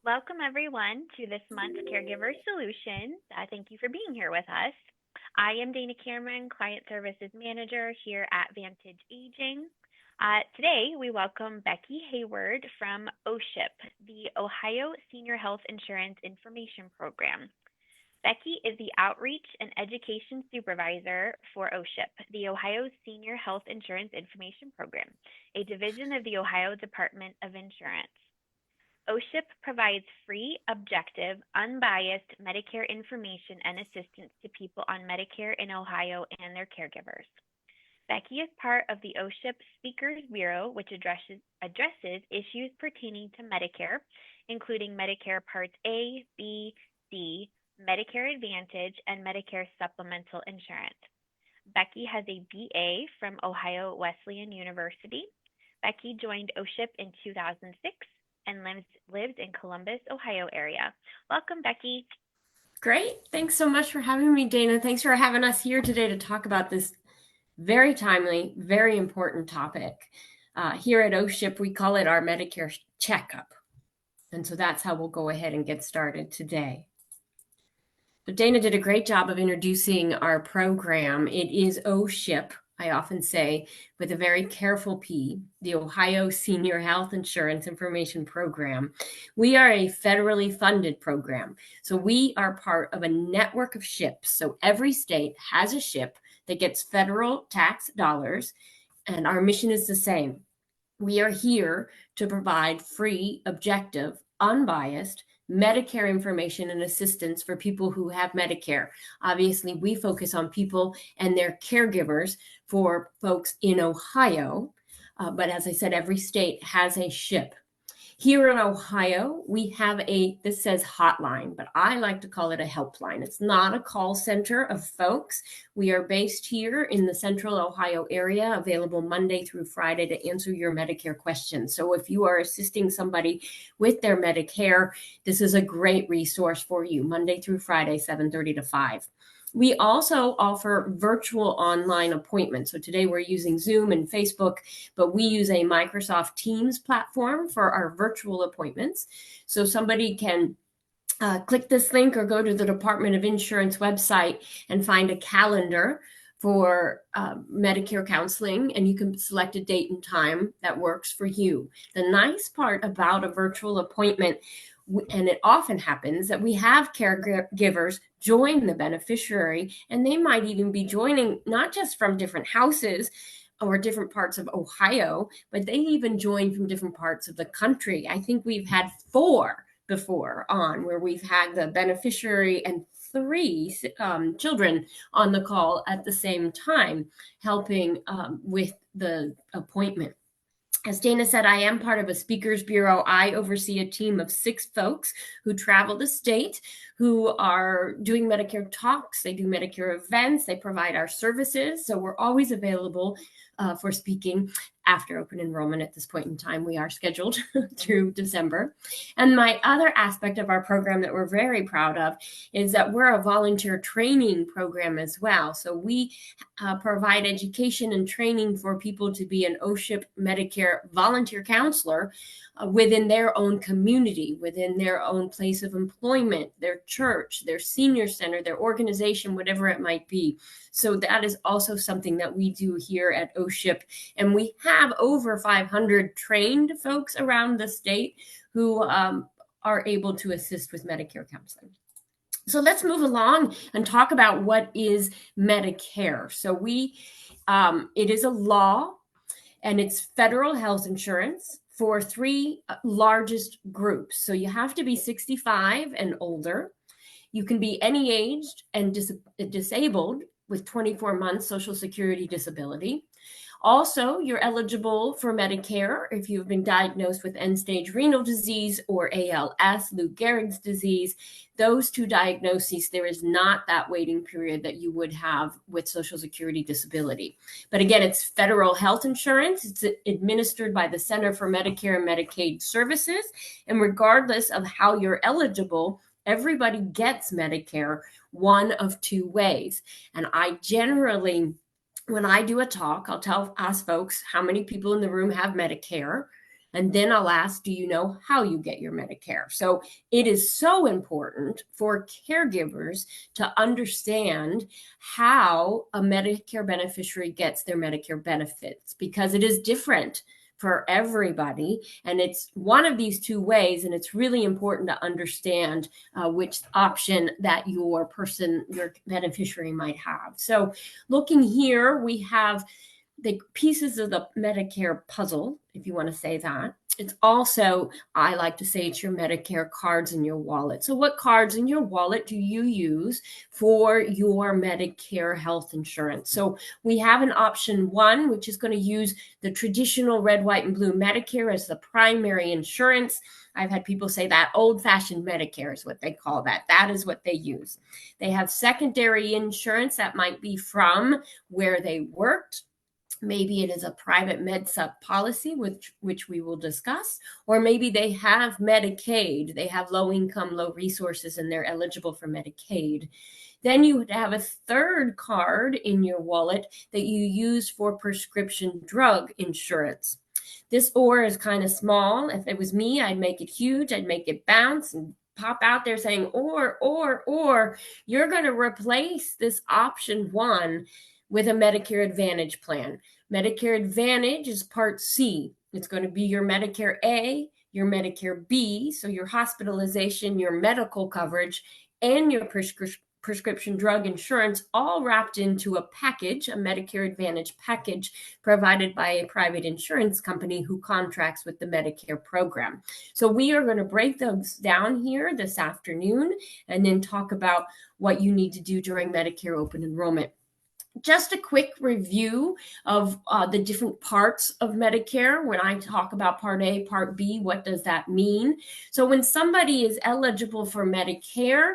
Welcome, everyone, to this month's Caregiver Solutions. Thank you for being here with us. I am Dana Cameron, Client Services Manager here at Vantage Aging. Today, we welcome Becky Hayward from OSHIIP, the Ohio Senior Health Insurance Information Program. Becky is the Outreach and Education Supervisor for OSHIIP, the Ohio Senior Health Insurance Information Program, a division of the Ohio Department of Insurance. OSHIIP provides free, objective, unbiased Medicare information and assistance to people on Medicare in Ohio and their caregivers. Becky is part of the OSHIIP Speakers Bureau, which addresses issues pertaining to Medicare, including Medicare Parts A, B, D, Medicare Advantage, and Medicare Supplemental Insurance. Becky has a BA from Ohio Wesleyan University. Becky joined OSHIIP in 2006 and lives in Columbus, Ohio area. Welcome, Becky. Great. Thanks so much for having me, Dana. Thanks for having us here today to talk about this very timely, very important topic. Here at OSHIIP, we call it our Medicare checkup. And so that's how we'll go ahead and get started today. So Dana did a great job of introducing our program. It is OSHIIP, I often say, with a very careful P, the Ohio Senior Health Insurance Information Program. We are a federally funded program. So we are part of a network of SHIPs. So every state has a SHIP that gets federal tax dollars, and our mission is the same. We are here to provide free, objective, unbiased Medicare information and assistance for people who have Medicare. Obviously, we focus on people and their caregivers for folks in Ohio. But as I said, every state has a SHIP. Here in Ohio, we have this says hotline, but I like to call it a helpline. It's not a call center of folks. We are based here in the central Ohio area, available Monday through Friday to answer your Medicare questions. So if you are assisting somebody with their Medicare, this is a great resource for you, Monday through Friday, 7:30 to 5. We also offer virtual online appointments. So today we're using Zoom and Facebook, but we use a Microsoft Teams platform for our virtual appointments. So somebody can click this link or go to the Department of Insurance website and find a calendar for Medicare counseling, and you can select a date and time that works for you. The nice part about a virtual appointment, and it often happens, that we have caregivers join the beneficiary, and they might even be joining not just from different houses or different parts of Ohio, but they even join from different parts of the country. I think we've had 4 before on where we've had the beneficiary and 3 children on the call at the same time, helping with the appointment. As Dana said, I am part of a speakers bureau. I oversee a team of 6 folks who travel the state, who are doing Medicare talks. They do Medicare events. They provide our services. So we're always available for speaking after open enrollment. At this point in time, we are scheduled through December. And my other aspect of our program that we're very proud of is that we're a volunteer training program as well. So we provide education and training for people to be an OSHIIP Medicare volunteer counselor within their own community, within their own place of employment, their church, their senior center, their organization, whatever it might be. So that is also something that we do here at OSHIIP. And we have over 500 trained folks around the state who are able to assist with Medicare counseling. So let's move along and talk about what is Medicare. So it is a law, and it's federal health insurance for 3 largest groups. So you have to be 65 and older. You can be any age and disabled with 24 months Social Security disability. Also, you're eligible for Medicare if you've been diagnosed with end-stage renal disease or ALS, Lou Gehrig's disease. Those 2 diagnoses, there is not that waiting period that you would have with Social Security disability. But again, it's federal health insurance. It's administered by the Center for Medicare and Medicaid Services. And regardless of how you're eligible, everybody gets Medicare one of 2 ways. And I generally, when I do a talk, I'll ask folks how many people in the room have Medicare. And then I'll ask, do you know how you get your Medicare? So it is so important for caregivers to understand how a Medicare beneficiary gets their Medicare benefits, because it is different for everybody. And it's one of these two ways. And it's really important to understand which option that your beneficiary might have. So looking here, we have the pieces of the Medicare puzzle, if you want to say that. It's also, I like to say, it's your Medicare cards in your wallet. So what cards in your wallet do you use for your Medicare health insurance? So we have an option 1, which is going to use the traditional red, white, and blue Medicare as the primary insurance. I've had people say that old-fashioned Medicare is what they call that. That is what they use. They have secondary insurance that might be from where they worked. Maybe it is a private MedSup policy, which we will discuss, or maybe they have Medicaid. They have low income, low resources, and they're eligible for Medicaid. Then you would have a third card in your wallet that you use for prescription drug insurance. This or is kind of small. If it was me, I'd make it huge. I'd make it bounce and pop out there saying, or, you're going to replace this option 1 with a Medicare Advantage plan. Medicare Advantage is Part C. It's going to be your Medicare A, your Medicare B, so your hospitalization, your medical coverage, and your prescription drug insurance, all wrapped into a package, a Medicare Advantage package provided by a private insurance company who contracts with the Medicare program. So we are going to break those down here this afternoon and then talk about what you need to do during Medicare open enrollment. Just a quick review of the different parts of Medicare. When I talk about Part A, Part B, what does that mean? So when somebody is eligible for Medicare,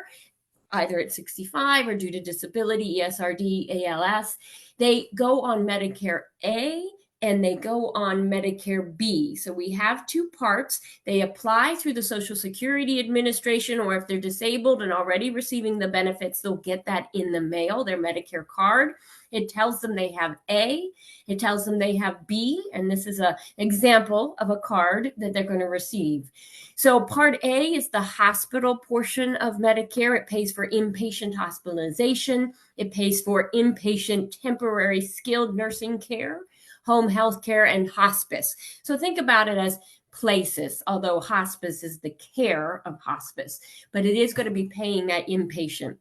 either at 65 or due to disability, ESRD, ALS, they go on Medicare A and they go on Medicare B. So we have 2 parts. They apply through the Social Security Administration, or if they're disabled and already receiving the benefits, they'll get that in the mail, their Medicare card. It tells them they have A, it tells them they have B, and this is an example of a card that they're going to receive. So Part A is the hospital portion of Medicare. It pays for inpatient hospitalization. It pays for inpatient temporary skilled nursing care, home health care, and hospice. So think about it as places, although hospice is the care of hospice, but it is going to be paying that inpatient.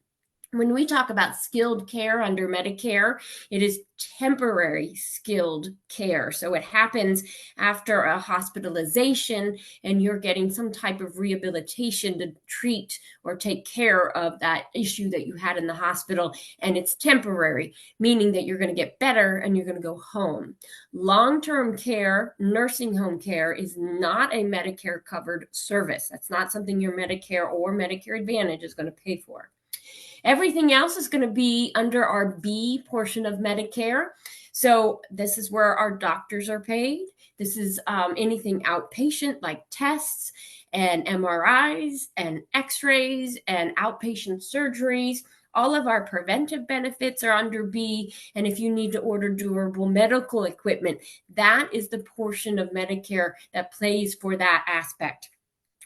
When we talk about skilled care under Medicare, it is temporary skilled care. So it happens after a hospitalization and you're getting some type of rehabilitation to treat or take care of that issue that you had in the hospital. And it's temporary, meaning that you're going to get better and you're going to go home. Long-term care, nursing home care is not a Medicare covered service. That's not something your Medicare or Medicare Advantage is going to pay for. Everything else is going to be under our B portion of Medicare. So this is where our doctors are paid. This is anything outpatient like tests and MRIs and x-rays and outpatient surgeries. All of our preventive benefits are under B. And if you need to order durable medical equipment, that is the portion of Medicare that pays for that aspect.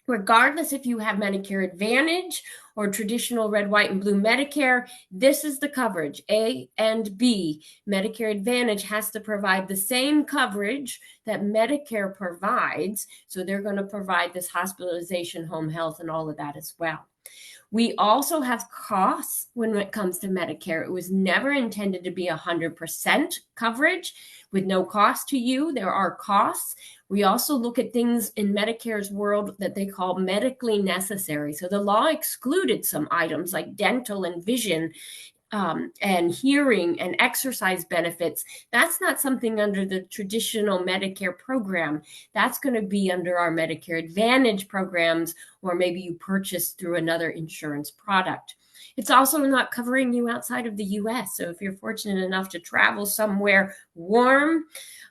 Regardless if you have Medicare Advantage or traditional red, white, and blue Medicare, this is the coverage, A and B. Medicare Advantage has to provide the same coverage that Medicare provides, so they're going to provide this hospitalization, home health, and all of that as well. We also have costs when it comes to Medicare. It was never intended to be 100% coverage with no cost to you. There are costs. We also look at things in Medicare's world that they call medically necessary. So the law excluded some items like dental and vision and hearing and exercise benefits. That's not something under the traditional Medicare program. That's going to be under our Medicare Advantage programs, or maybe you purchase through another insurance product. It's also not covering you outside of the U.S. So if you're fortunate enough to travel somewhere warm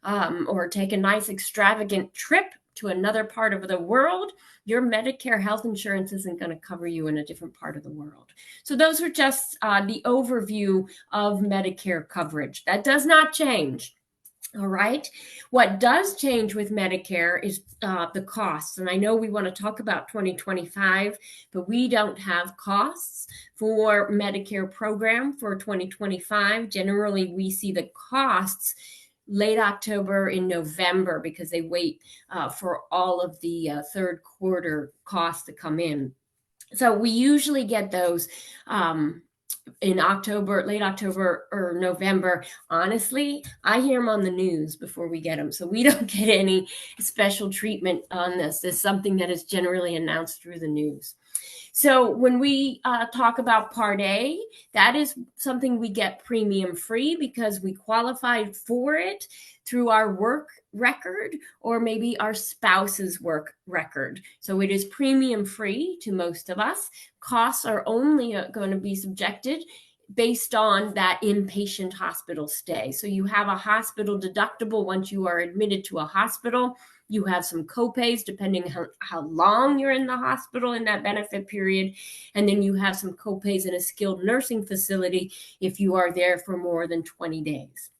or take a nice extravagant trip to another part of the world, your Medicare health insurance isn't going to cover you in a different part of the world. So those are just the overview of Medicare coverage. That does not change. All right. What does change with Medicare is the costs. And I know we want to talk about 2025, but we don't have costs for Medicare program for 2025. Generally, we see the costs late October in November because they wait for all of the third quarter costs to come in. So we usually get those in October, late October or November. Honestly, I hear them on the news before we get them. So we don't get any special treatment on this. It's something that is generally announced through the news. So when we talk about Part A, that is something we get premium free because we qualified for it through our work record or maybe our spouse's work record. So it is premium free to most of us. Costs are only going to be subjected based on that inpatient hospital stay. So you have a hospital deductible once you are admitted to a hospital. You have some copays depending on how long you're in the hospital in that benefit period. And then you have some copays in a skilled nursing facility if you are there for more than 20 days.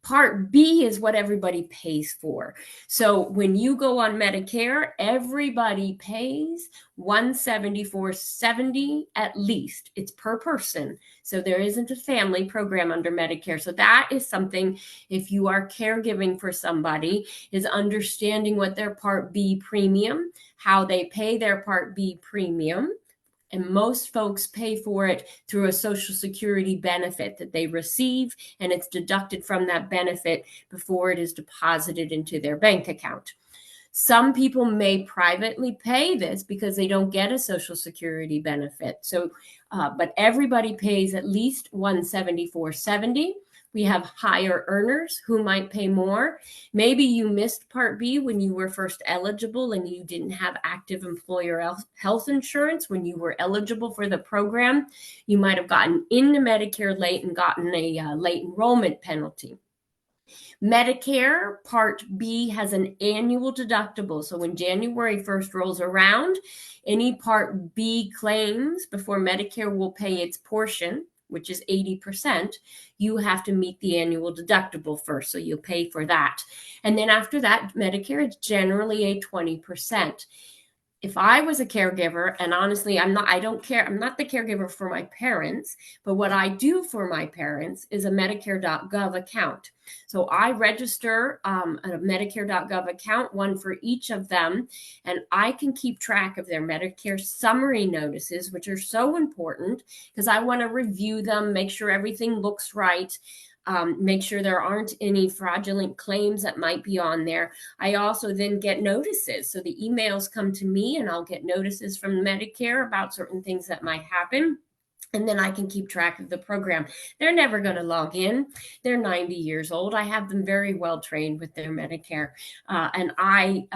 Part B is what everybody pays for. So when you go on Medicare, everybody pays $174.70 at least. It's per person. So there isn't a family program under Medicare. So that is something, if you are caregiving for somebody, is understanding what their Part B premium, how they pay their Part B premium. And most folks pay for it through a Social Security benefit that they receive, and it's deducted from that benefit before it is deposited into their bank account. Some people may privately pay this because they don't get a Social Security benefit. So, but everybody pays at least $174.70. We have higher earners who might pay more. Maybe you missed Part B when you were first eligible and you didn't have active employer health insurance when you were eligible for the program. You might have gotten into Medicare late and gotten a late enrollment penalty. Medicare Part B has an annual deductible. So when January 1st rolls around, any Part B claims before Medicare will pay its portion, which is 80%, you have to meet the annual deductible first. So you'll pay for that. And then after that, Medicare is generally a 20%. If I was a caregiver, and honestly, I'm not the caregiver for my parents, but what I do for my parents is a Medicare.gov account. So I register a Medicare.gov account, one for each of them, and I can keep track of their Medicare summary notices, which are so important because I want to review them, make sure everything looks right. Make sure there aren't any fraudulent claims that might be on there. I also then get notices. So the emails come to me and I'll get notices from Medicare about certain things that might happen. And then I can keep track of the program. They're never going to log in. They're 90 years old. I have them very well trained with their Medicare. And I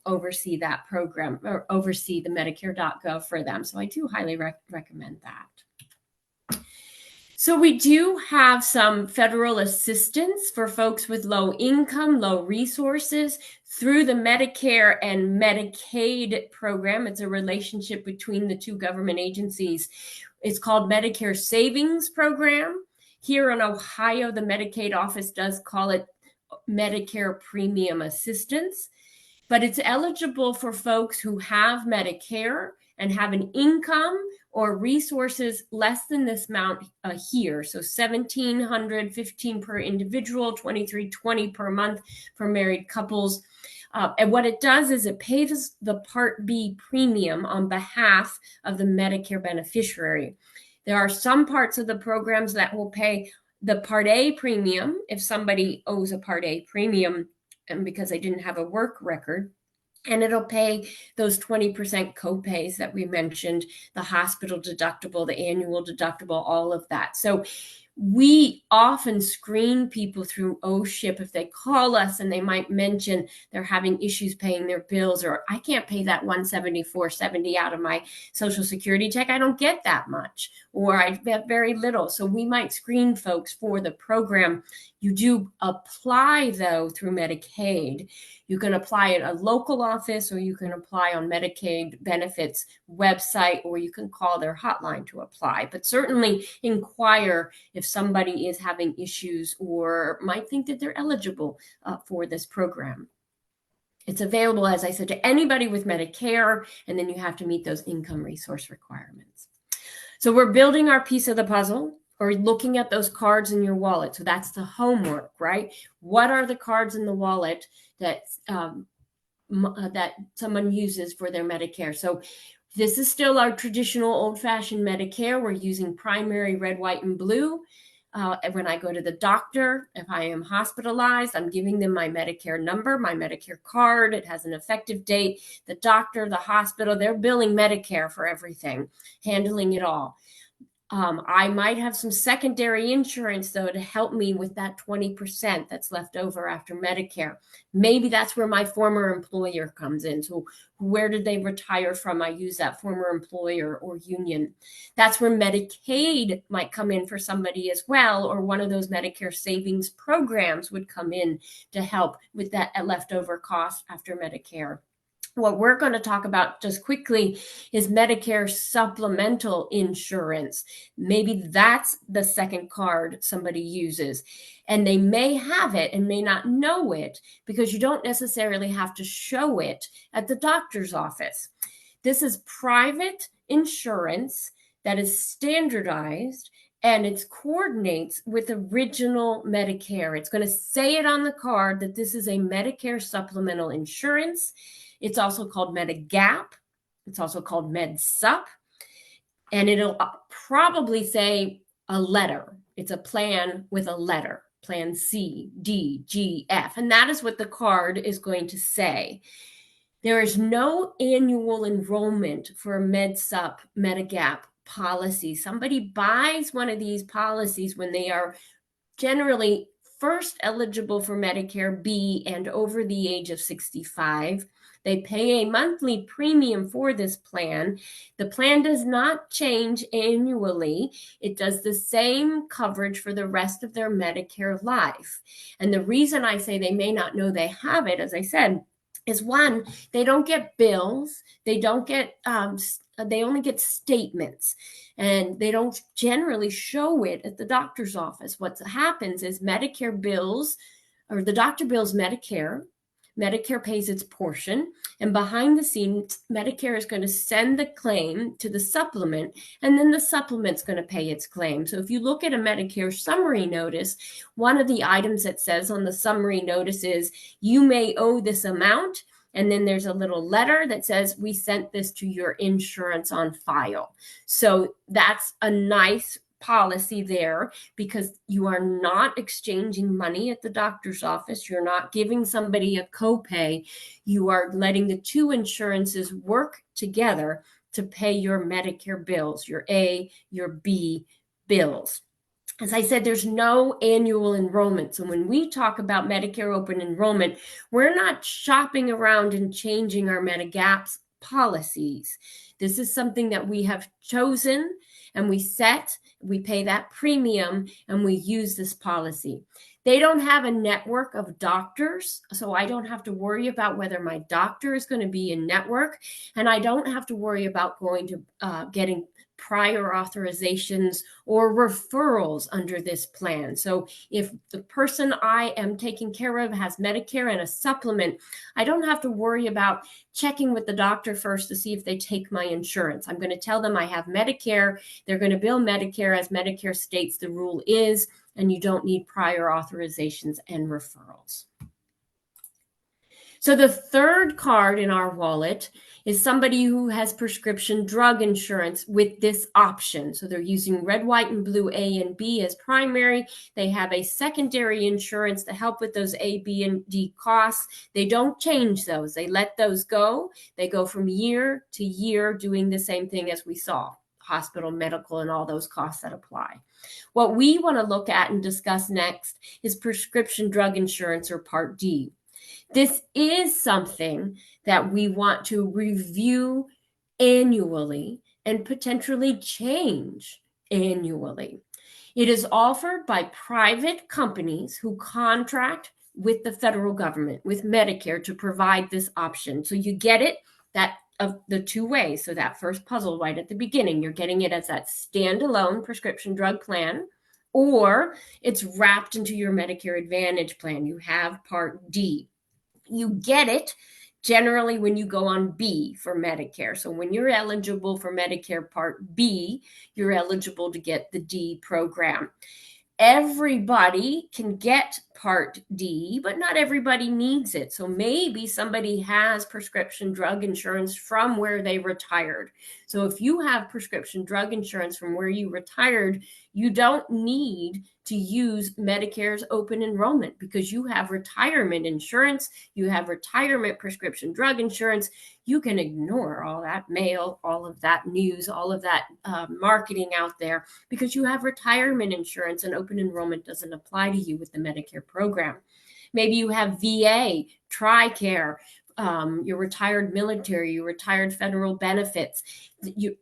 oversee that program or oversee the Medicare.gov for them. So I do highly recommend that. So we do have some federal assistance for folks with low income, low resources through the Medicare and Medicaid program. It's a relationship between the two government agencies. It's called Medicare Savings Program. Here in Ohio, the Medicaid office does call it Medicare Premium Assistance, but it's eligible for folks who have Medicare and have an income or resources less than this amount here. So $1,715 per individual, $2,320 per month for married couples. And what it does is it pays the Part B premium on behalf of the Medicare beneficiary. There are some parts of the programs that will pay the Part A premium if somebody owes a Part A premium and because they didn't have a work record. And it'll pay those 20% copays that we mentioned, the hospital deductible, the annual deductible, all of that. So we often screen people through OSHIIP if they call us and they might mention they're having issues paying their bills, or I can't pay that $174.70 out of my Social Security check. I don't get that much, or I get very little. So we might screen folks for the program. You do apply, though, through Medicaid. You can apply at a local office, or you can apply on Medicaid benefits website, or you can call their hotline to apply. But certainly inquire if if somebody is having issues or might think that they're eligible for this program. It's available, as I said, to anybody with Medicare, and then you have to meet those income resource requirements. So we're building our piece of the puzzle, or looking at those cards in your wallet. So that's the homework, right? What are the cards in the wallet that that someone uses for their Medicare? So this is still our traditional old-fashioned Medicare. We're using primary red, white, and blue. When I go to the doctor, if I am hospitalized, I'm giving them my Medicare number, my Medicare card. It has an effective date. The doctor, the hospital, they're billing Medicare for everything, handling it all. I might have some secondary insurance, though, to help me with that 20% that's left over after Medicare. Maybe that's where my former employer comes in. So where did they retire from? I use that former employer or union. That's where Medicaid might come in for somebody as well, or one of those Medicare savings programs would come in to help with that leftover cost after Medicare. What we're going to talk about just quickly is Medicare supplemental insurance. Maybe that's the second card somebody uses, and they may have it and may not know it because you don't necessarily have to show it at the doctor's office. This is private insurance that is standardized, and it coordinates with original Medicare. It's going to say it on the card that this is a Medicare supplemental insurance. It's also called Medigap. It's also called MedSup. And it'll probably say a letter. It's a plan with a letter, plan C, D, G, F. And that is what the card is going to say. There is no annual enrollment for a MedSup, Medigap policy. Somebody buys one of these policies when they are generally first eligible for Medicare B and over the age of 65. They pay a monthly premium for this plan. The plan does not change annually. It does the same coverage for the rest of their Medicare life. And the reason I say they may not know they have it, as I said, is one, they don't get bills. They don't get, they only get statements, and they don't generally show it at the doctor's office. What happens is Medicare bills, or the doctor bills Medicare. Medicare pays its portion, and behind the scenes, Medicare is going to send the claim to the supplement, and then the supplement's going to pay its claim. So if you look at a Medicare summary notice, one of the items that says on the summary notice is, you may owe this amount, and then there's a little letter that says, we sent this to your insurance on file. So that's a nice policy there, because you are not exchanging money at the doctor's office. You're not giving somebody a copay. You are letting the two insurances work together to pay your Medicare bills, your A, your B bills. As I said, there's no annual enrollment. So when we talk about Medicare open enrollment, we're not shopping around and changing our Medigap's policies. This is something that we have chosen, and we pay that premium, and we use this policy. They don't have a network of doctors, so I don't have to worry about whether my doctor is going to be in network, and I don't have to worry about going to getting prior authorizations or referrals under this plan. So if the person I am taking care of has Medicare and a supplement, I don't have to worry about checking with the doctor first to see if they take my insurance. I'm going to tell them I have Medicare. They're going to bill Medicare as Medicare states the rule is, and you don't need prior authorizations and referrals. So the third card in our wallet is somebody who has prescription drug insurance with this option. So they're using red, white, and blue A and B as primary. They have a secondary insurance to help with those A, B, and D costs. They don't change those. They let those go. They go from year to year doing the same thing as we saw, hospital, medical, and all those costs that apply. What we want to look at and discuss next is prescription drug insurance, or Part D. This is something that we want to review annually and potentially change annually. It is offered by private companies who contract with the federal government, with Medicare, to provide this option. So you get it that of the two ways. So that first puzzle right at the beginning, you're getting it as that standalone prescription drug plan, or it's wrapped into your Medicare Advantage plan. You have Part D. You get it generally when you go on B for Medicare. So when you're eligible for Medicare Part B, you're eligible to get the D program. Everybody can get Part D, but not everybody needs it. So maybe somebody has prescription drug insurance from where they retired. So if you have prescription drug insurance from where you retired, you don't need to use Medicare's open enrollment because you have retirement insurance, you have retirement prescription drug insurance. You can ignore all that mail, all of that news, all of that marketing out there because you have retirement insurance and open enrollment doesn't apply to you with the Medicare program. Maybe you have VA, TRICARE, your retired military, your retired federal benefits.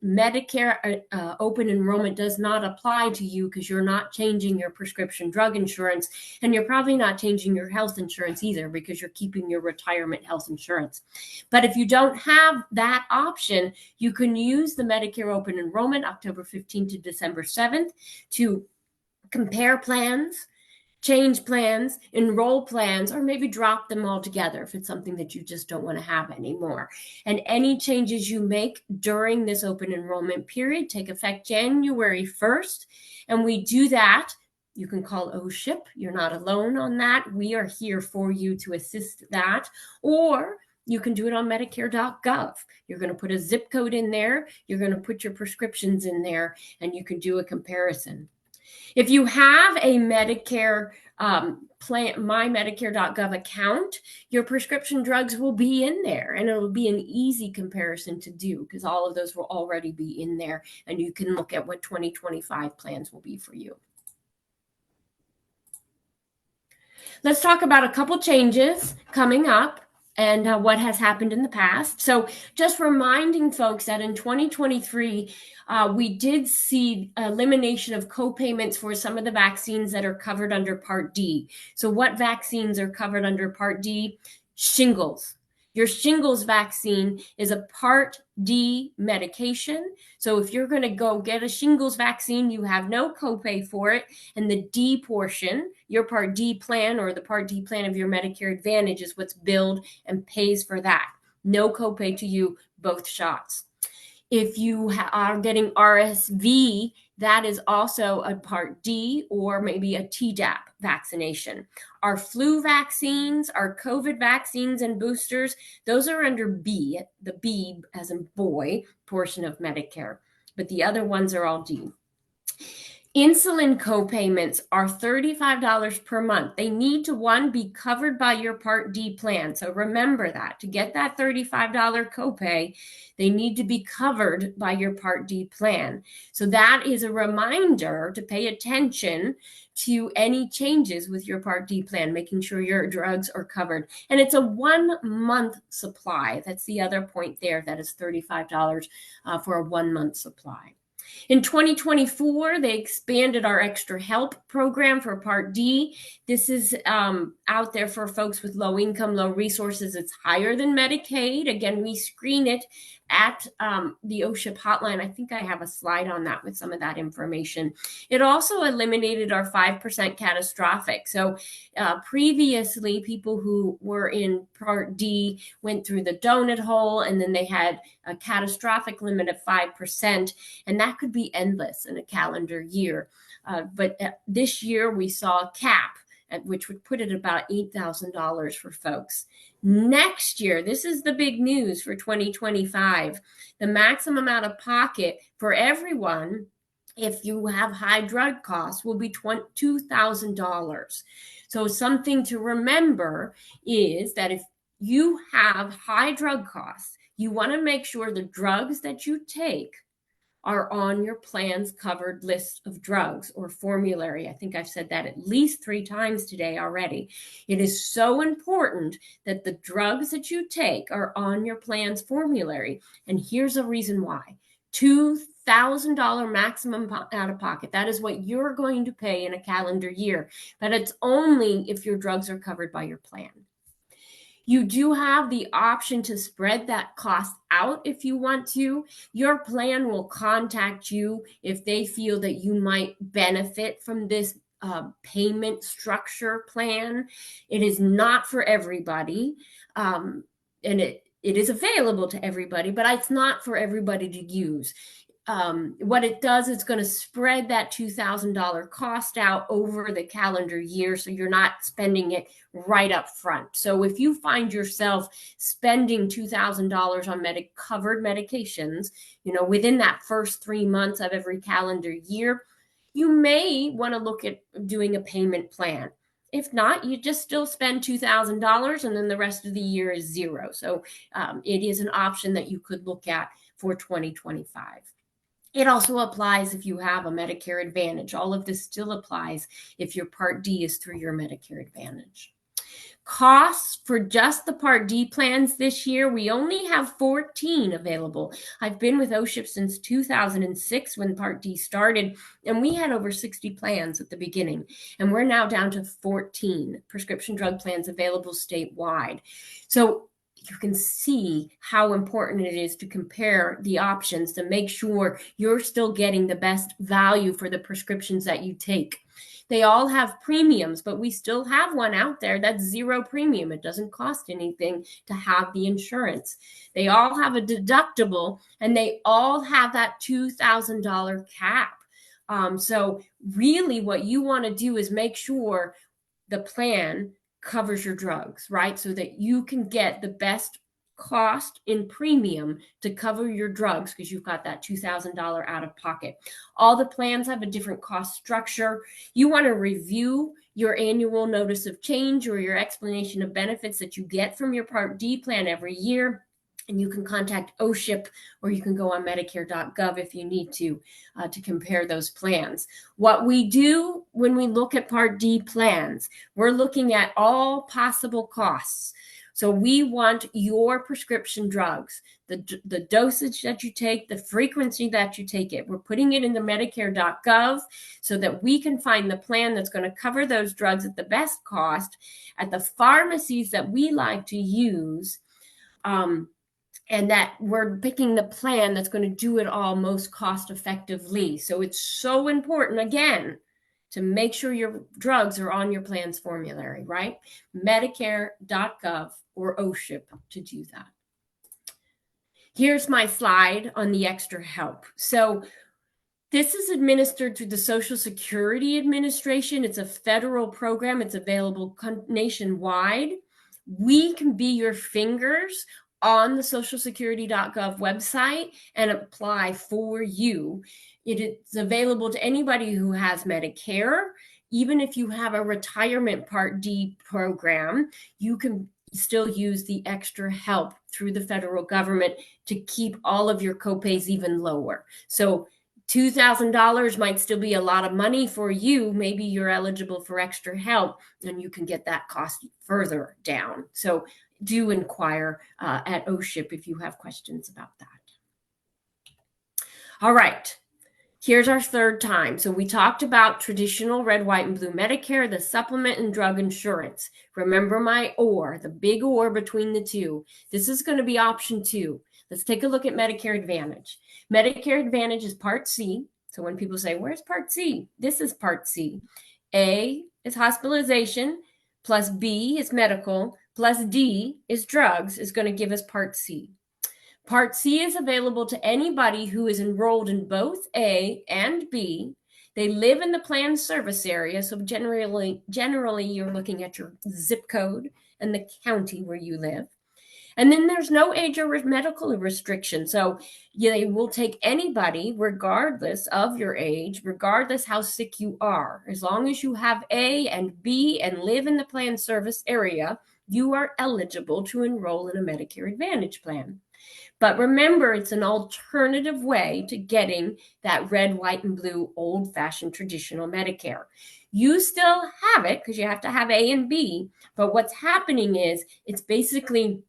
Medicare open enrollment does not apply to you because you're not changing your prescription drug insurance, and you're probably not changing your health insurance either because you're keeping your retirement health insurance. But if you don't have that option, you can use the Medicare open enrollment October 15th to December 7th to compare plans, change plans, enroll plans, or maybe drop them all together if it's something that you just don't want to have anymore. And any changes you make during this open enrollment period take effect January 1st. And we do that. You can call OSHIIIP. You're not alone on that. We are here for you to assist that. Or you can do it on Medicare.gov. You're going to put a zip code in there. You're going to put your prescriptions in there, and you can do a comparison. If you have a Medicare plan, mymedicare.gov account, your prescription drugs will be in there, and it'll be an easy comparison to do because all of those will already be in there, and you can look at what 2025 plans will be for you. Let's talk about a couple changes coming up and what has happened in the past. So just reminding folks that in 2023, we did see elimination of co-payments for some of the vaccines that are covered under Part D. So what vaccines are covered under Part D? Shingles. Your shingles vaccine is a Part D medication. So if you're going to go get a shingles vaccine, you have no copay for it. And the D portion, your Part D plan or the Part D plan of your Medicare Advantage is what's billed and pays for that. No copay to you, both shots. If you are getting RSV, that is also a Part D or maybe a Tdap vaccination. Our flu vaccines, our COVID vaccines and boosters, those are under B, the B as in boy portion of Medicare, but the other ones are all D. Insulin co-payments are $35 per month. They need to, one, be covered by your Part D plan. So remember that. To get that $35 copay, they need to be covered by your Part D plan. So that is a reminder to pay attention to any changes with your Part D plan, making sure your drugs are covered. And it's a 1 month supply. That's the other point there. That is $35 for a 1 month supply. In 2024, they expanded our Extra Help program for Part D. This is out there for folks with low income, low resources. It's higher than Medicaid. Again, we screen it at the OSHIIIP hotline. I think I have a slide on that with some of that information. It also eliminated our 5% catastrophic. So previously, people who were in Part D went through the donut hole, and then they had a catastrophic limit of 5%, and that could be endless in a calendar year. But this year, we saw a cap, which would put it about $8,000 for folks. Next year, this is the big news for 2025, the maximum out of pocket for everyone, if you have high drug costs, will be $2,000. So something to remember is that if you have high drug costs, you want to make sure the drugs that you take are on your plan's covered list of drugs or formulary. I think I've said that at least 3 times today already. It is so important that the drugs that you take are on your plan's formulary. And here's a reason why. $2,000 maximum out of pocket. That is what you're going to pay in a calendar year. But it's only if your drugs are covered by your plan. You do have the option to spread that cost out if you want to. Your plan will contact you if they feel that you might benefit from this payment structure plan. It is not for everybody, and it is available to everybody, but it's not for everybody to use. What it does is going to spread that $2,000 cost out over the calendar year, so you're not spending it right up front. So if you find yourself spending $2,000 on covered medications, within that first 3 months of every calendar year, you may want to look at doing a payment plan. If not, you just still spend $2,000 and then the rest of the year is zero. So it is an option that you could look at for 2025. It also applies if you have a Medicare Advantage. All of this still applies if your Part D is through your Medicare Advantage. Costs for just the Part D plans this year, we only have 14 available. I've been with OSHIIIP since 2006 when Part D started, and we had over 60 plans at the beginning, and we're now down to 14 prescription drug plans available statewide. So you can see how important it is to compare the options to make sure you're still getting the best value for the prescriptions that you take. They all have premiums, but we still have one out there that's zero premium. It doesn't cost anything to have the insurance. They all have a deductible, and they all have that $2,000 cap. So really what you want to do is make sure the plan covers your drugs, right? So that you can get the best cost in premium to cover your drugs because you've got that $2,000 out of pocket. All the plans have a different cost structure. You want to review your annual notice of change or your explanation of benefits that you get from your Part D plan every year. And you can contact OSHIIIP, or you can go on Medicare.gov if you need to compare those plans. What we do when we look at Part D plans, we're looking at all possible costs. So we want your prescription drugs, the dosage that you take, the frequency that you take it. We're putting it into Medicare.gov so that we can find the plan that's going to cover those drugs at the best cost at the pharmacies that we like to use. And that we're picking the plan that's going to do it all most cost effectively. So it's so important, again, to make sure your drugs are on your plan's formulary, right? Medicare.gov or OSHIIIP to do that. Here's my slide on the extra help. So this is administered through the Social Security Administration. It's a federal program. It's available nationwide. We can be your fingers on the socialsecurity.gov website and apply for you. It is available to anybody who has Medicare. Even if you have a retirement Part D program, you can still use the extra help through the federal government to keep all of your copays even lower. So $2,000 might still be a lot of money for you. Maybe you're eligible for extra help and you can get that cost further down. So do inquire at OSHIIIP if you have questions about that. All right, here's our third time. So we talked about traditional red, white, and blue Medicare, the supplement, and drug insurance. Remember my or, the big or between the two. This is going to be option 2. Let's take a look at Medicare Advantage. Medicare Advantage is Part C. So when people say, where's Part C? This is Part C. A is hospitalization, plus B is medical, plus D is drugs, is going to give us Part C. Part C is available to anybody who is enrolled in both A and B. They live in the planned service area, so generally you're looking at your zip code and the county where you live. And then there's no age or medical restriction. So they will take anybody regardless of your age, regardless how sick you are. As long as you have A and B and live in the planned service area, you are eligible to enroll in a Medicare Advantage plan. But remember, it's an alternative way to getting that red, white, and blue old-fashioned traditional Medicare. You still have it because you have to have A and B, but what's happening is it's basically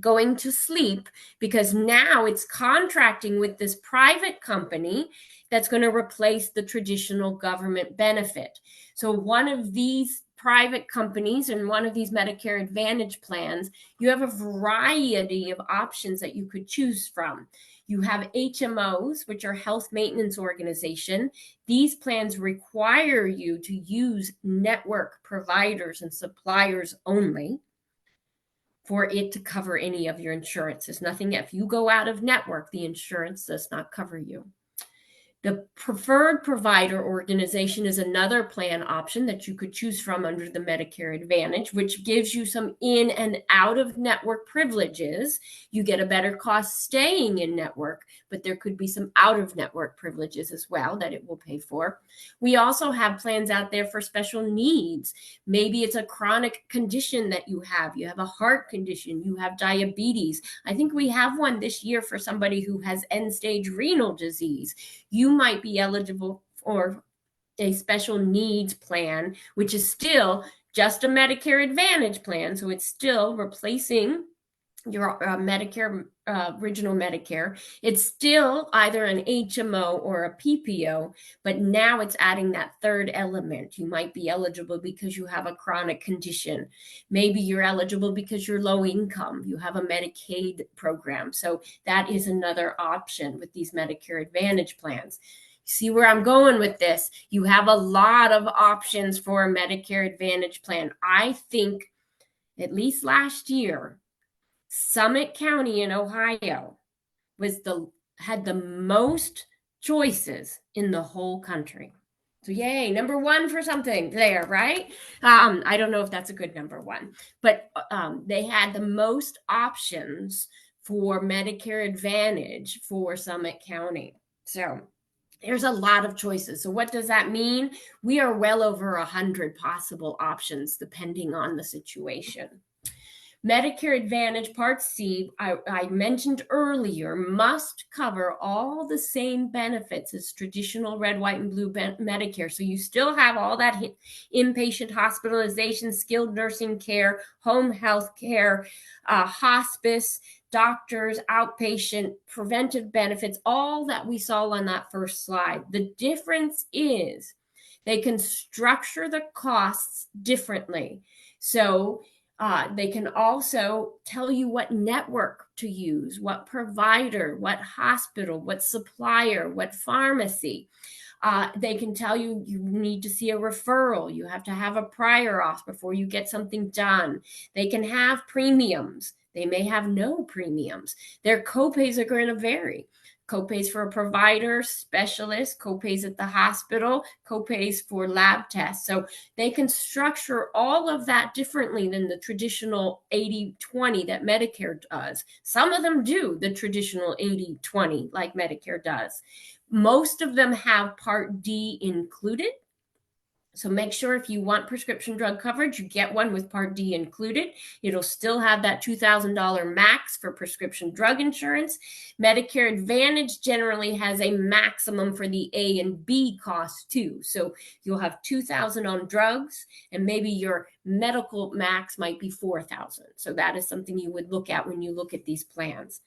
going to sleep because now it's contracting with this private company that's going to replace the traditional government benefit. So one of these private companies and one of these Medicare Advantage plans, you have a variety of options that you could choose from. You have HMOs, which are health maintenance organization. These plans require you to use network providers and suppliers only for it to cover any of your insurance. There's nothing, if you go out of network, the insurance does not cover you. The preferred provider organization is another plan option that you could choose from under the Medicare Advantage, which gives you some in and out of network privileges. You get a better cost staying in network, but there could be some out of network privileges as well that it will pay for. We also have plans out there for special needs. Maybe it's a chronic condition that you have. You have a heart condition, you have diabetes. I think we have one this year for somebody who has end-stage renal disease. You might be eligible for a special needs plan, which is still just a Medicare Advantage plan. So it's still replacing your Medicare, original Medicare. It's still either an HMO or a PPO, but now it's adding that third element. You might be eligible because you have a chronic condition. Maybe you're eligible because you're low income. You have a Medicaid program. So that is another option with these Medicare Advantage plans. See where I'm going with this? You have a lot of options for a Medicare Advantage plan. I think at least last year, Summit County in Ohio had the most choices in the whole country. So yay, number one for something there, right? I don't know if that's a good number one, but they had the most options for Medicare Advantage for Summit County. So there's a lot of choices. So what does that mean? We are well over 100 possible options depending on the situation. Medicare Advantage Part C, I mentioned earlier, must cover all the same benefits as traditional red, white, and blue Medicare. So you still have all that inpatient hospitalization, skilled nursing care, home health care, hospice, doctors, outpatient, preventive benefits, all that we saw on that first slide. The difference is they can structure the costs differently. So they can also tell you what network to use, what provider, what hospital, what supplier, what pharmacy. They can tell you you need to see a referral. You have to have a prior auth before you get something done. They can have premiums. They may have no premiums. Their copays are going to vary. Copays for a provider, specialist, copays at the hospital, copays for lab tests. So they can structure all of that differently than the traditional 80-20 that Medicare does. Some of them do the traditional 80-20 like Medicare does. Most of them have Part D included. So make sure if you want prescription drug coverage, you get one with Part D included. It'll still have that $2,000 max for prescription drug insurance. Medicare Advantage generally has a maximum for the A and B costs too. So you'll have $2,000 on drugs, and maybe your medical max might be $4,000. So that is something you would look at when you look at these plans.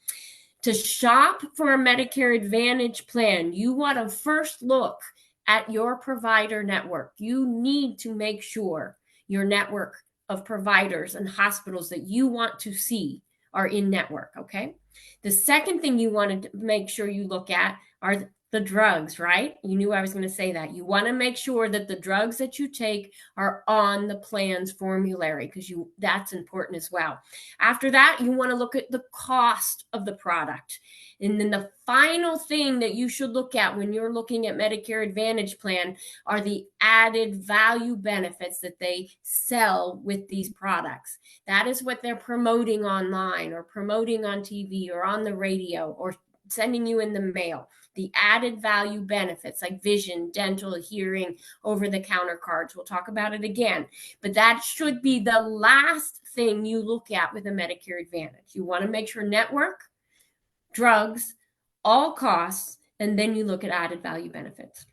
To shop for a Medicare Advantage plan, you want to first look at your provider network. You need to make sure your network of providers and hospitals that you want to see are in network, okay? The second thing you want to make sure you look at are the drugs, right? You knew I was going to say that. You want to make sure that the drugs that you take are on the plan's formulary because that's important as well. After that, you want to look at the cost of the product. And then the final thing that you should look at when you're looking at Medicare Advantage plan are the added value benefits that they sell with these products. That is what they're promoting online or promoting on TV or on the radio or sending you in the mail. The added value benefits like vision, dental, hearing, over-the-counter cards. We'll talk about it again. But that should be the last thing you look at with a Medicare Advantage. You want to make sure network, drugs, all costs, and then you look at added value benefits.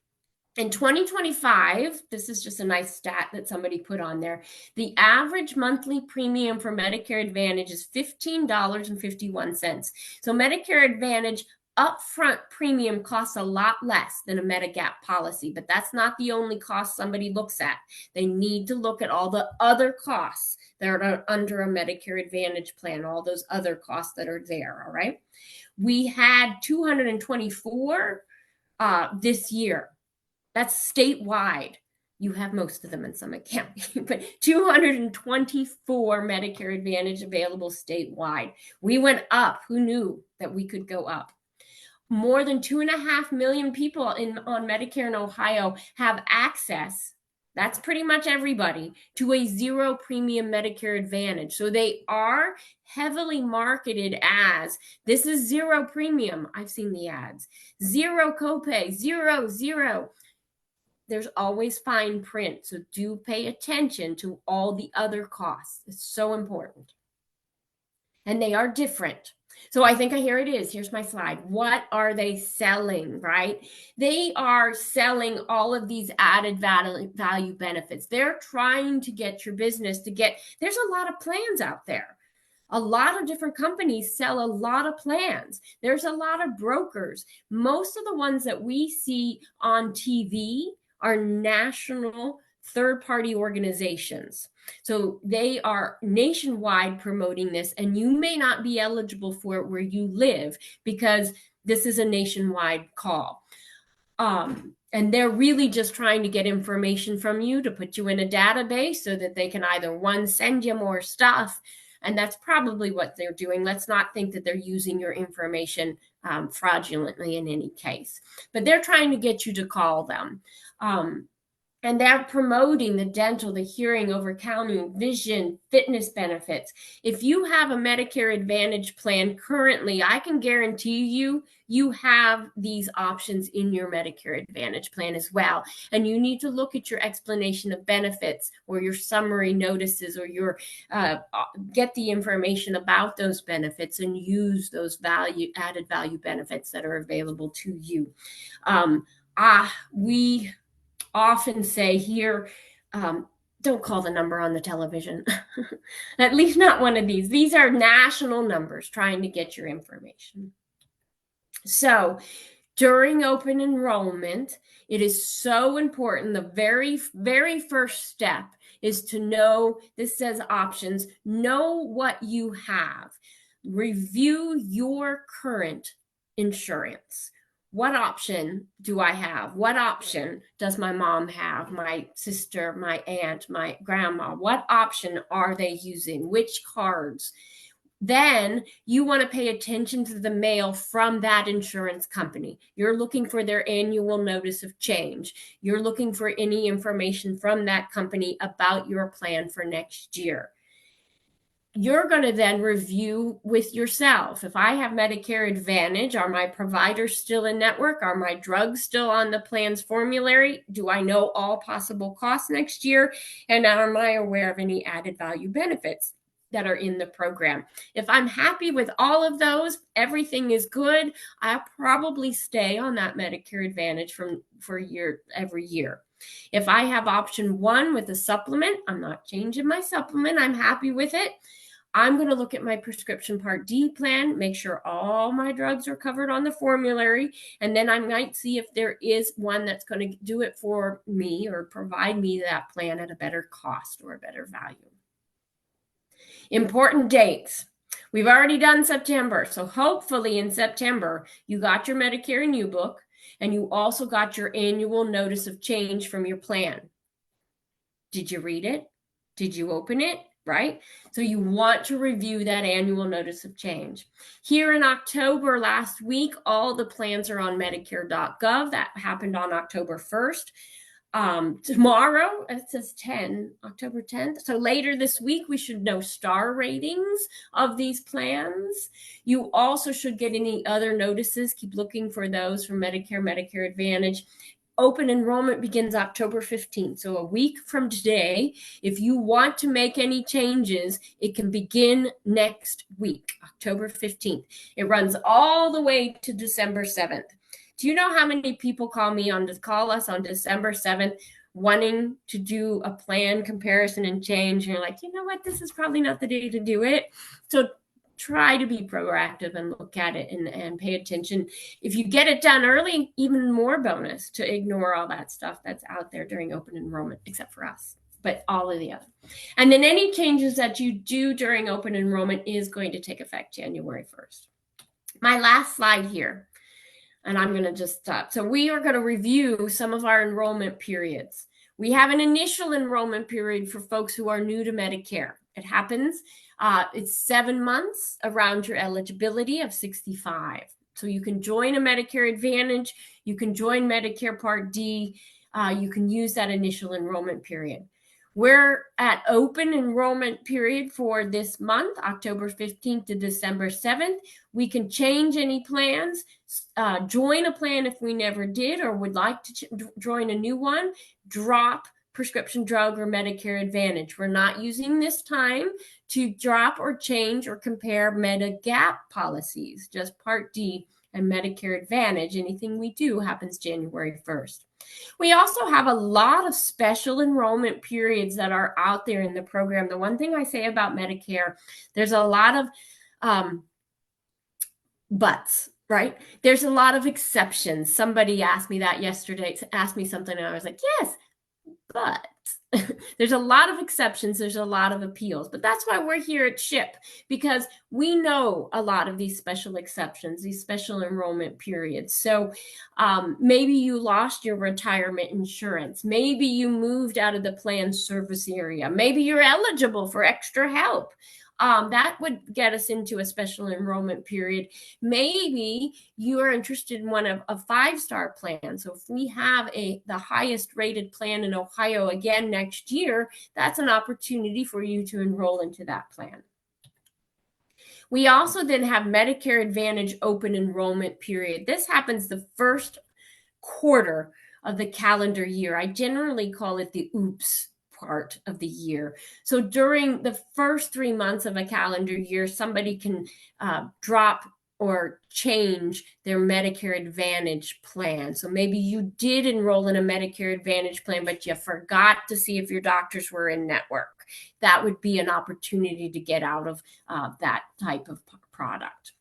In 2025, this is just a nice stat that somebody put on there. The average monthly premium for Medicare Advantage is $15.51. So Medicare Advantage upfront premium costs a lot less than a Medigap policy, but that's not the only cost somebody looks at. They need to look at all the other costs that are under a Medicare Advantage plan, all those other costs that are there, all right? We had 224 this year. That's statewide. You have most of them in Summit County, but 224 Medicare Advantage available statewide. We went up. Who knew that we could go up? More than 2.5 million people on Medicare in Ohio have access. That's pretty much everybody, to a zero premium Medicare Advantage. So they are heavily marketed as, this is zero premium. I've seen the ads. Zero copay, zero. There's always fine print. So do pay attention to all the other costs. It's so important. And they are different. So I think here it is. Here's my slide. What are they selling, right? They are selling all of these added value benefits. They're trying to get your business to get, there's a lot of plans out there. A lot of different companies sell a lot of plans. There's a lot of brokers. Most of the ones that we see on TV are national third-party organizations. So they are nationwide promoting this, and you may not be eligible for it where you live because this is a nationwide call. And they're really just trying to get information from you to put you in a database so that they can either, one, send you more stuff, and that's probably what they're doing. Let's not think that they're using your information fraudulently in any case. But they're trying to get you to call them. And they're promoting the dental, the hearing, over-counting, vision, fitness benefits. If you have a Medicare Advantage plan currently, I can guarantee you, you have these options in your Medicare Advantage plan as well. And you need to look at your explanation of benefits or your summary notices or your get the information about those benefits and use those added value benefits that are available to you. We often say here, don't call the number on the television. At least not one of these. These are national numbers trying to get your information. So during open enrollment, it is so important. The very, very first step is to know, this says options, know what you have. Review your current insurance. What option do I have? What option does my mom have, my sister, my aunt, my grandma? What option are they using? Which cards? Then you want to pay attention to the mail from that insurance company. You're looking for their annual notice of change. You're looking for any information from that company about your plan for next year. You're going to then review with yourself. If I have Medicare Advantage, are my providers still in network? Are my drugs still on the plan's formulary? Do I know all possible costs next year? And am I aware of any added value benefits that are in the program? If I'm happy with all of those, everything is good, I'll probably stay on that Medicare Advantage every year. If I have option one with a supplement, I'm not changing my supplement. I'm happy with it. I'm going to look at my prescription Part D plan, make sure all my drugs are covered on the formulary, and then I might see if there is one that's going to do it for me or provide me that plan at a better cost or a better value. Important dates. We've already done September, so hopefully in September you got your Medicare New Book and you also got your annual notice of change from your plan. Did you read it? Did you open it? Right? So you want to review that annual notice of change. Here in October last week, all the plans are on Medicare.gov. That happened on October 1st. Tomorrow, it says October 10th. So later this week, we should know star ratings of these plans. You also should get any other notices. Keep looking for those from Medicare, Medicare Advantage. Open enrollment begins October 15th. So a week from today, if you want to make any changes, it can begin next week, October 15th. It runs all the way to December 7th. Do you know how many people call us on December 7th wanting to do a plan comparison and change? And you're like, you know what? This is probably not the day to do it. So try to be proactive and look at it and pay attention. If you get it done early, even more bonus to ignore all that stuff that's out there during open enrollment, except for us, but all of the other. And then any changes that you do during open enrollment is going to take effect January 1st. My last slide here, and I'm going to just stop. So we are going to review some of our enrollment periods. We have an initial enrollment period for folks who are new to Medicare. It happens, it's 7 months around your eligibility of 65. So you can join a Medicare Advantage, you can join Medicare Part D, you can use that initial enrollment period. We're at open enrollment period for this month, October 15th to December 7th. We can change any plans, join a plan if we never did or would like to join a new one, drop prescription drug or Medicare Advantage. We're not using this time to drop or change or compare Medigap policies, just Part D and Medicare Advantage. Anything we do happens January 1st. We also have a lot of special enrollment periods that are out there in the program. The one thing I say about Medicare, there's a lot of buts, right? There's a lot of exceptions. Somebody asked me that yesterday, asked me something, and I was like, yes, but there's a lot of exceptions. There's a lot of appeals, but that's why we're here at OSHIIIP, because we know a lot of these special exceptions, these special enrollment periods. So maybe you lost your retirement insurance. Maybe you moved out of the planned service area. Maybe you're eligible for extra help. That would get us into a special enrollment period. Maybe you are interested in one of a 5-star plan. So if we have the highest rated plan in Ohio again next year, that's an opportunity for you to enroll into that plan. We also then have Medicare Advantage open enrollment period. This happens the first quarter of the calendar year. I generally call it the OOPS part of the year. So during the first 3 months of a calendar year, somebody can drop or change their Medicare Advantage plan. So maybe you did enroll in a Medicare Advantage plan, but you forgot to see if your doctors were in network. That would be an opportunity to get out of that type of product.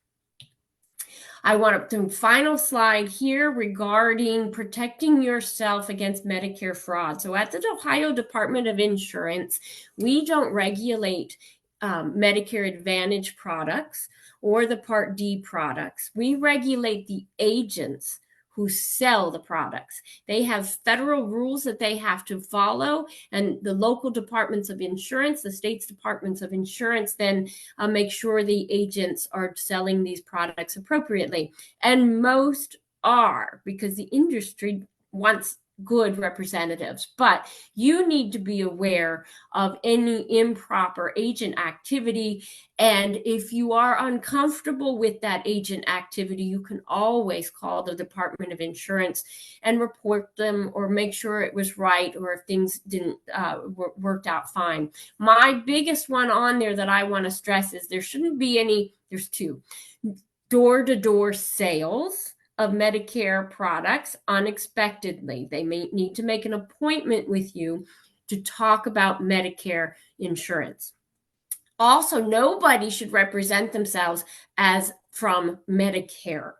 I want to do a final slide here regarding protecting yourself against Medicare fraud. So at the Ohio Department of Insurance, we don't regulate Medicare Advantage products or the Part D products. We regulate the agents who sell the products. They have federal rules that they have to follow, and the local departments of insurance, the state's departments of insurance, then make sure the agents are selling these products appropriately. And most are, because the industry wants good representatives, but you need to be aware of any improper agent activity. And if you are uncomfortable with that agent activity, you can always call the Department of Insurance and report them or make sure it was right, or if things didn't worked out fine. My biggest one on there that I want to stress is there shouldn't be any, there's two, door-to-door sales of Medicare products unexpectedly. They may need to make an appointment with you to talk about Medicare insurance. Also, nobody should represent themselves as from Medicare.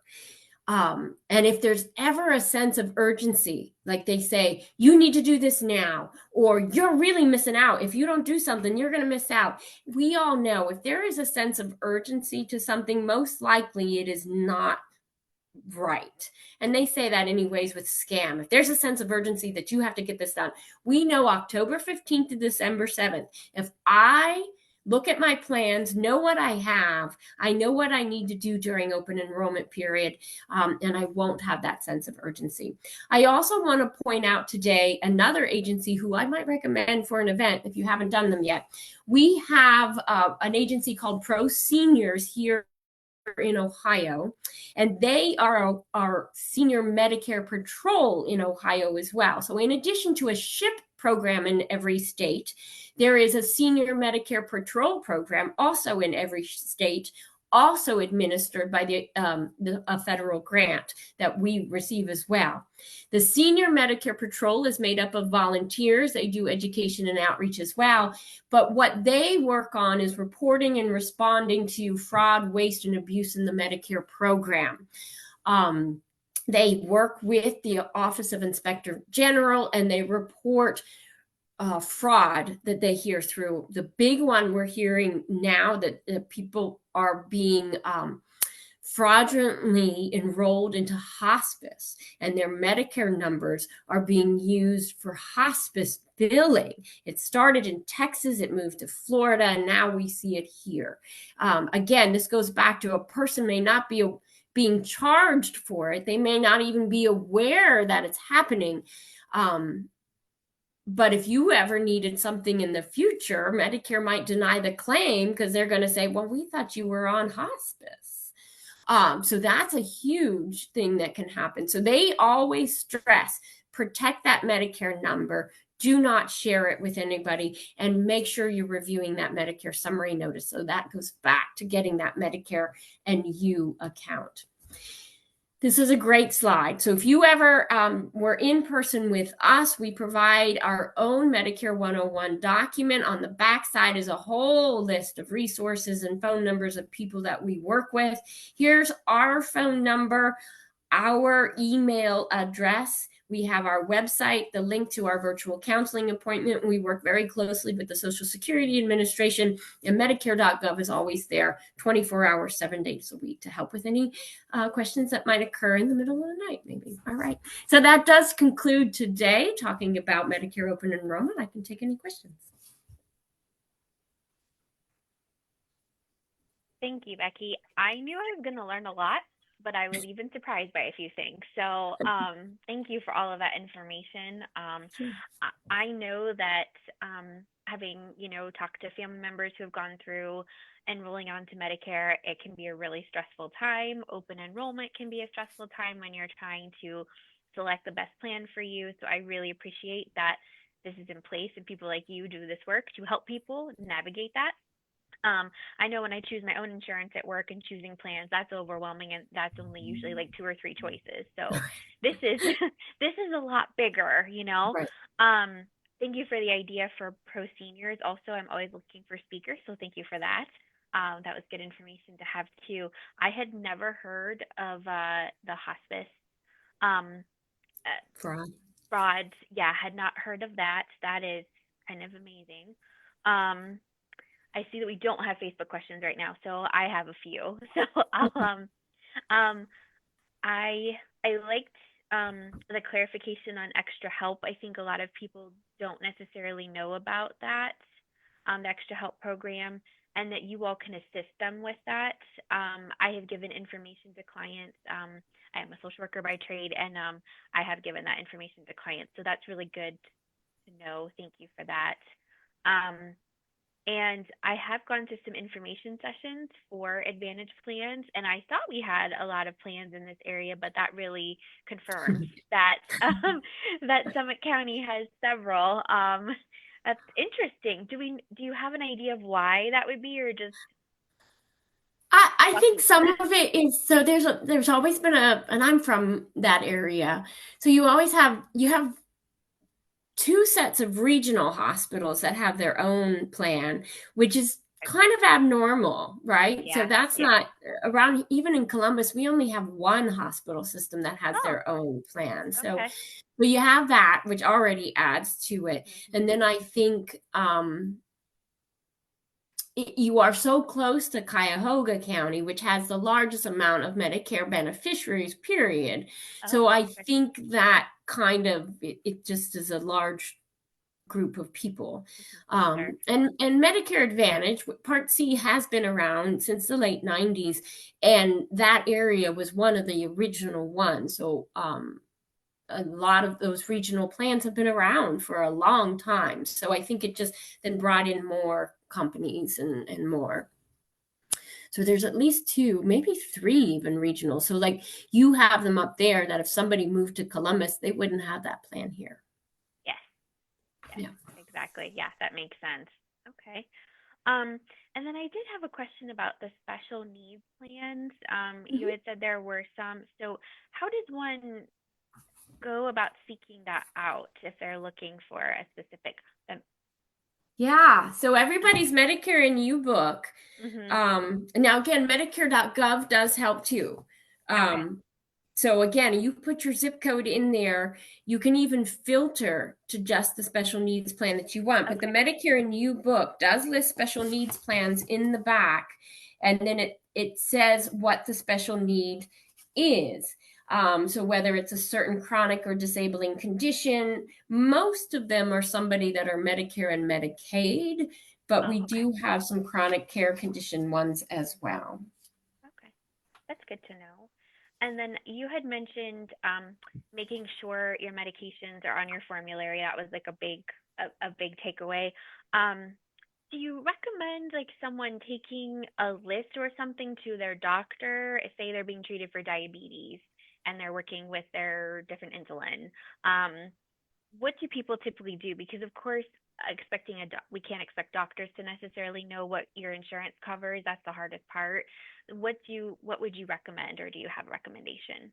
And if there's ever a sense of urgency, like they say, you need to do this now, or you're really missing out. If you don't do something, you're going to miss out. We all know if there is a sense of urgency to something, most likely it is not right. And they say that anyways with scam. If there's a sense of urgency that you have to get this done, we know October 15th to December 7th. If I look at my plans, know what I have, I know what I need to do during open enrollment period, and I won't have that sense of urgency. I also want to point out today another agency who I might recommend for an event if you haven't done them yet. We have an agency called Pro Seniors here in Ohio, and they are our senior Medicare patrol in Ohio as well. So in addition to a OSHIIIP program in every state, there is a senior Medicare patrol program also in every state, also administered by a federal grant that we receive as well. The Senior Medicare Patrol is made up of volunteers. They do education and outreach as well. But what they work on is reporting and responding to fraud, waste, and abuse in the Medicare program. They work with the Office of Inspector General, and they report fraud that they hear through. The big one we're hearing now that people are being fraudulently enrolled into hospice, and their Medicare numbers are being used for hospice billing. It started in Texas, it moved to Florida, and now we see it here. Again, this goes back to a person may not be being charged for it. They may not even be aware that it's happening. But if you ever needed something in the future, Medicare might deny the claim because they're going to say, well, we thought you were on hospice. So that's a huge thing that can happen. So they always stress, protect that Medicare number. Do not share it with anybody, and make sure you're reviewing that Medicare summary notice. So that goes back to getting that Medicare and you account. This is a great slide. So if you ever were in person with us, we provide our own Medicare 101 document. On the back side is a whole list of resources and phone numbers of people that we work with. Here's our phone number, our email address. We have our website, the link to our virtual counseling appointment. We work very closely with the Social Security Administration, and Medicare.gov is always there 24 hours, 7 days a week to help with any questions that might occur in the middle of the night, maybe. All right. So that does conclude today talking about Medicare open enrollment. I can take any questions. Thank you, Becky. I knew I was going to learn a lot, but I was even surprised by a few things. So thank you for all of that information. I know that having, talked to family members who have gone through enrolling onto Medicare, it can be a really stressful time. Open enrollment can be a stressful time when you're trying to select the best plan for you. So I really appreciate that this is in place and people like you do this work to help people navigate that. I know when I choose my own insurance at work and choosing plans, that's overwhelming, and that's only usually like 2 or 3 choices. So this is this is a lot bigger, Right. Thank you for the idea for pro seniors. Also, I'm always looking for speakers, so thank you for that. That was good information to have too. I had never heard of the hospice fraud. Yeah, had not heard of that. That is kind of amazing. I see that we don't have Facebook questions right now, so I have a few. So I liked the clarification on extra help. I think a lot of people don't necessarily know about that, the extra help program, and that you all can assist them with that. I have given information to clients. I am a social worker by trade, and I have given that information to clients. So that's really good to know. Thank you for that. And I have gone to some information sessions for Advantage plans, and I thought we had a lot of plans in this area, but that really confirms that that Summit County has several. That's interesting. Do you have an idea of why that would be, or just? I think some of it is, so there's always been and I'm from that area, so you have 2 sets of regional hospitals that have their own plan, which is kind of abnormal, right? Yeah, so that's not around. Even in Columbus, we only have 1 hospital system that has their own plan. So, okay. but you have that, which already adds to it. And then I think you are so close to Cuyahoga County, which has the largest amount of Medicare beneficiaries, period. So I think that kind of, it just is a large group of people. And Medicare Advantage, Part C, has been around since the late 90s, and that area was one of the original ones. So a lot of those regional plans have been around for a long time. So I think it just then brought in more companies and more. So there's at least 2, maybe 3 even regional. So like you have them up there that if somebody moved to Columbus, they wouldn't have that plan here. Yes, exactly. Yeah, that makes sense. Okay. And then I did have a question about the special needs plans. You Mhm. had said there were some. So how does one go about seeking that out if they're looking for a specific? Um, Yeah, so everybody's Medicare in U book. mm-hmm. Now again, Medicare.gov does help too. Okay. So again, you put your zip code in there. You can even filter to just the special needs plan that you want. But the Okay. Medicare and You book does list special needs plans in the back, and then it says what the special need is. So whether it's a certain chronic or disabling condition, most of them are somebody that are Medicare and Medicaid, but Oh, we okay. do have some chronic care condition ones as well. Okay. That's good to know. And then you had mentioned making sure your medications are on your formulary. That was like a big takeaway. Um, do you recommend like someone taking a list or something to their doctor if say they're being treated for diabetes and they're working with their different insulin? What do people typically do? Because of course, we can't expect doctors to necessarily know what your insurance covers. That's the hardest part. What would you recommend, or do you have a recommendation?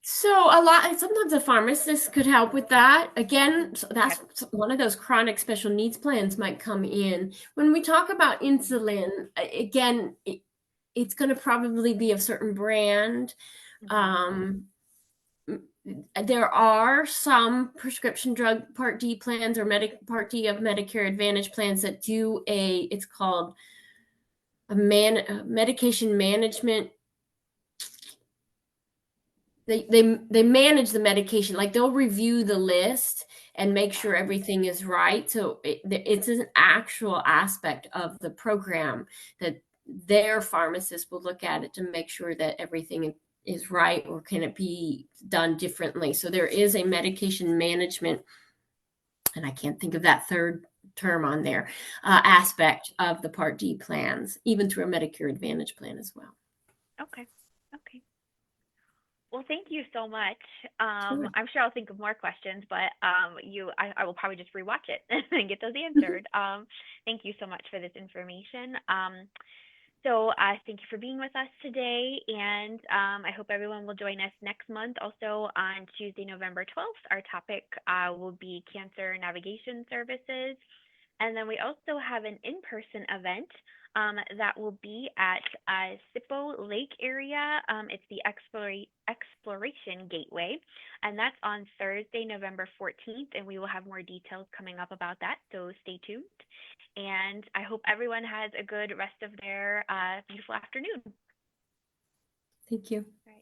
So a lot, sometimes a pharmacist could help with that. Again, Okay. that's one of those chronic special needs plans might come in. When we talk about insulin, again, it's going to probably be a certain brand. Mm-hmm. Um, there are some prescription drug Part D plans or Part D of Medicare Advantage plans that do it's called a medication management. They manage the medication, like they'll review the list and make sure Oh, everything is right. So it's an actual aspect of the program that their pharmacist will look at it to make sure that everything is right, or can it be done differently. So there is a medication management, and I can't think of that third term on there, aspect of the Part D plans, even through a Medicare Advantage plan as well. okay. Okay. Well, thank you so much. Sure. I'm sure I'll think of more questions, but I will probably just rewatch it and get those answered. Thank you so much for this information. So thank you for being with us today, and I hope everyone will join us next month. Also on Tuesday, November 12th, our topic will be cancer navigation services. And then we also have an in-person event that will be at Sippo Lake area. It's the Exploration Gateway, and that's on Thursday, November 14th. And we will have more details coming up about that, so stay tuned. And I hope everyone has a good rest of their beautiful afternoon. Thank you. All right.